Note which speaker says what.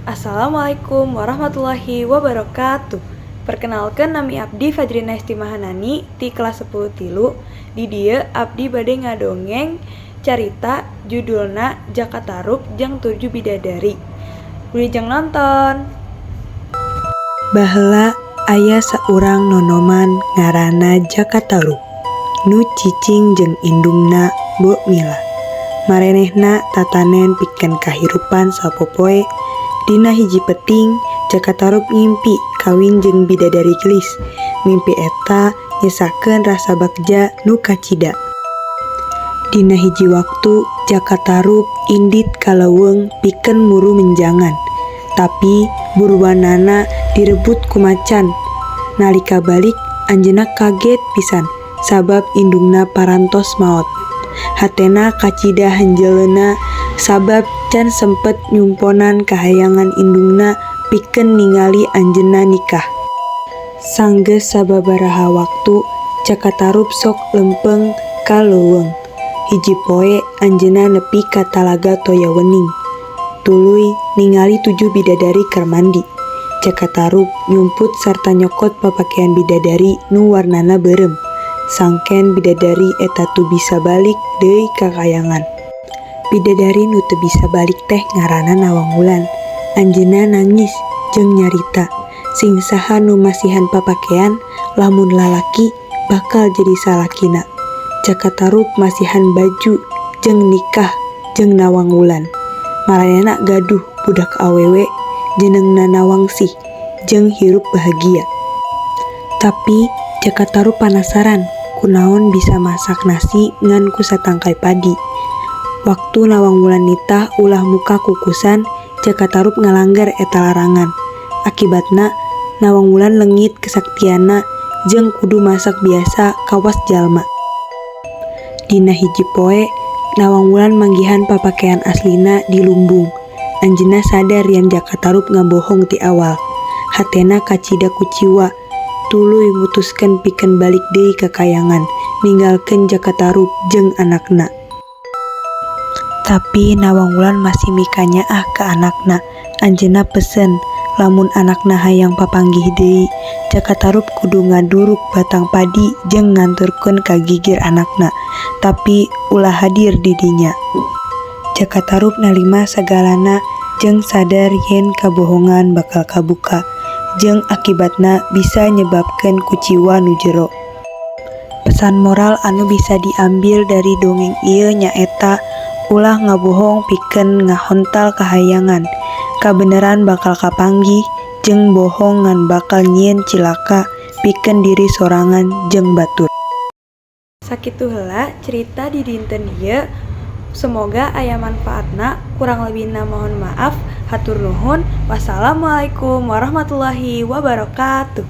Speaker 1: Assalamualaikum warahmatullahi wabarakatuh. Perkenalkan nami abdi Fajrina Istimahanani ti kelas 10 tilu. Di dieu abdi bade ngadongeng carita judulna Jakatarub jeung 7 Bidadari. Wilujeng nonton.
Speaker 2: Baheula aya saurang nonoman ngaranna Jakatarub nu cicing jeung indungna Bok Mila. Marenehna tatanen pikeun kahirupan sapopoe. Dina hiji peting, Jakatarub ngimpi kawin jeung bidadari gelis. Mimpi eta nyesakeun rasa bagja nu kacida. Dina hiji waktu, Jakatarub indit kaleuweung pikeun muru menjangan. Tapi buruanana direbut ku macan. Nalika balik, anjeunna kaget pisan sabab indungna parantos maot. Hatena kacida hanjeleuna sabab can sempet nyumponan kahayangan indungna pikeun ningali anjeunna nikah. Sanggeus sababaraha waktu, Jakatarub sok lempeng ka leuweung. Hiji poe anjeunna nepi ka Talaga Toyawening. Tuluy ningali 7 bidadari keur mandi. Jakatarub nyumput sarta nyokot papakean bidadari nu warnana beureum. Sangken bidadari eta tu bisa balik deui ka kayangan. Bidadari nu teu bisa balik teh ngaranna Nawangwulan. Anjeunna nangis jeung nyarita, sing saha nu masihan papakean lamun lalaki bakal jadi salakina. Jakatarub masihan baju jeung nikah jeung Nawangwulan. Maranehna gaduh budak awewe jenengna Nawangsih jeung hirup bahagia. Tapi Jakatarub penasaran kunaon bisa masak nasi ngan ku satangkai padi. Waktu Nawangwulan nitah ulah muka kukusan, Jakatarub ngalanggar eta larangan. Akibatna Nawangwulan leungit kesaktianna jeung kudu masak biasa kawas jalma. Dina hiji poe, Nawangwulan manggihan papakean aslina di lumbung. Anjeunna sadar yen Jakatarub ngabohong ti awal. Hatena kacida kuciwa. Tuluy mutuskeun pikeun balik deui ka kayangan, ninggalkeun Jakatarub jeung anakna. Tapi Nawangwulan masih mikanyaah ka anakna. Anjeunna pesen, lamun anakna hayang papanggih deui, Jakatarub kudu ngaduruk batang padi jeung nganturkeun ka gigir anakna, tapi ulah hadir di dinya. Jakatarub nalima sagalana jeung sadar yen kabohongan bakal kabuka, jeung akibatna bisa nyebabkeun kuciwa nu jero. Pesan moral anu bisa diambil dari dongeng ieu nyaeta ulah ngabohong pikeun ngahontal kahayangan. Kabeneran bakal kapanggih jeung bohong ngan bakal nyieun cilaka pikeun diri sorangan jeung batur.
Speaker 1: Sakitu heula cerita di dinten ieu. Semoga aya manfaatna. Kurang lebihna mohon maaf. Hatur nuhun. Wassalamualaikum warahmatullahi wabarakatuh.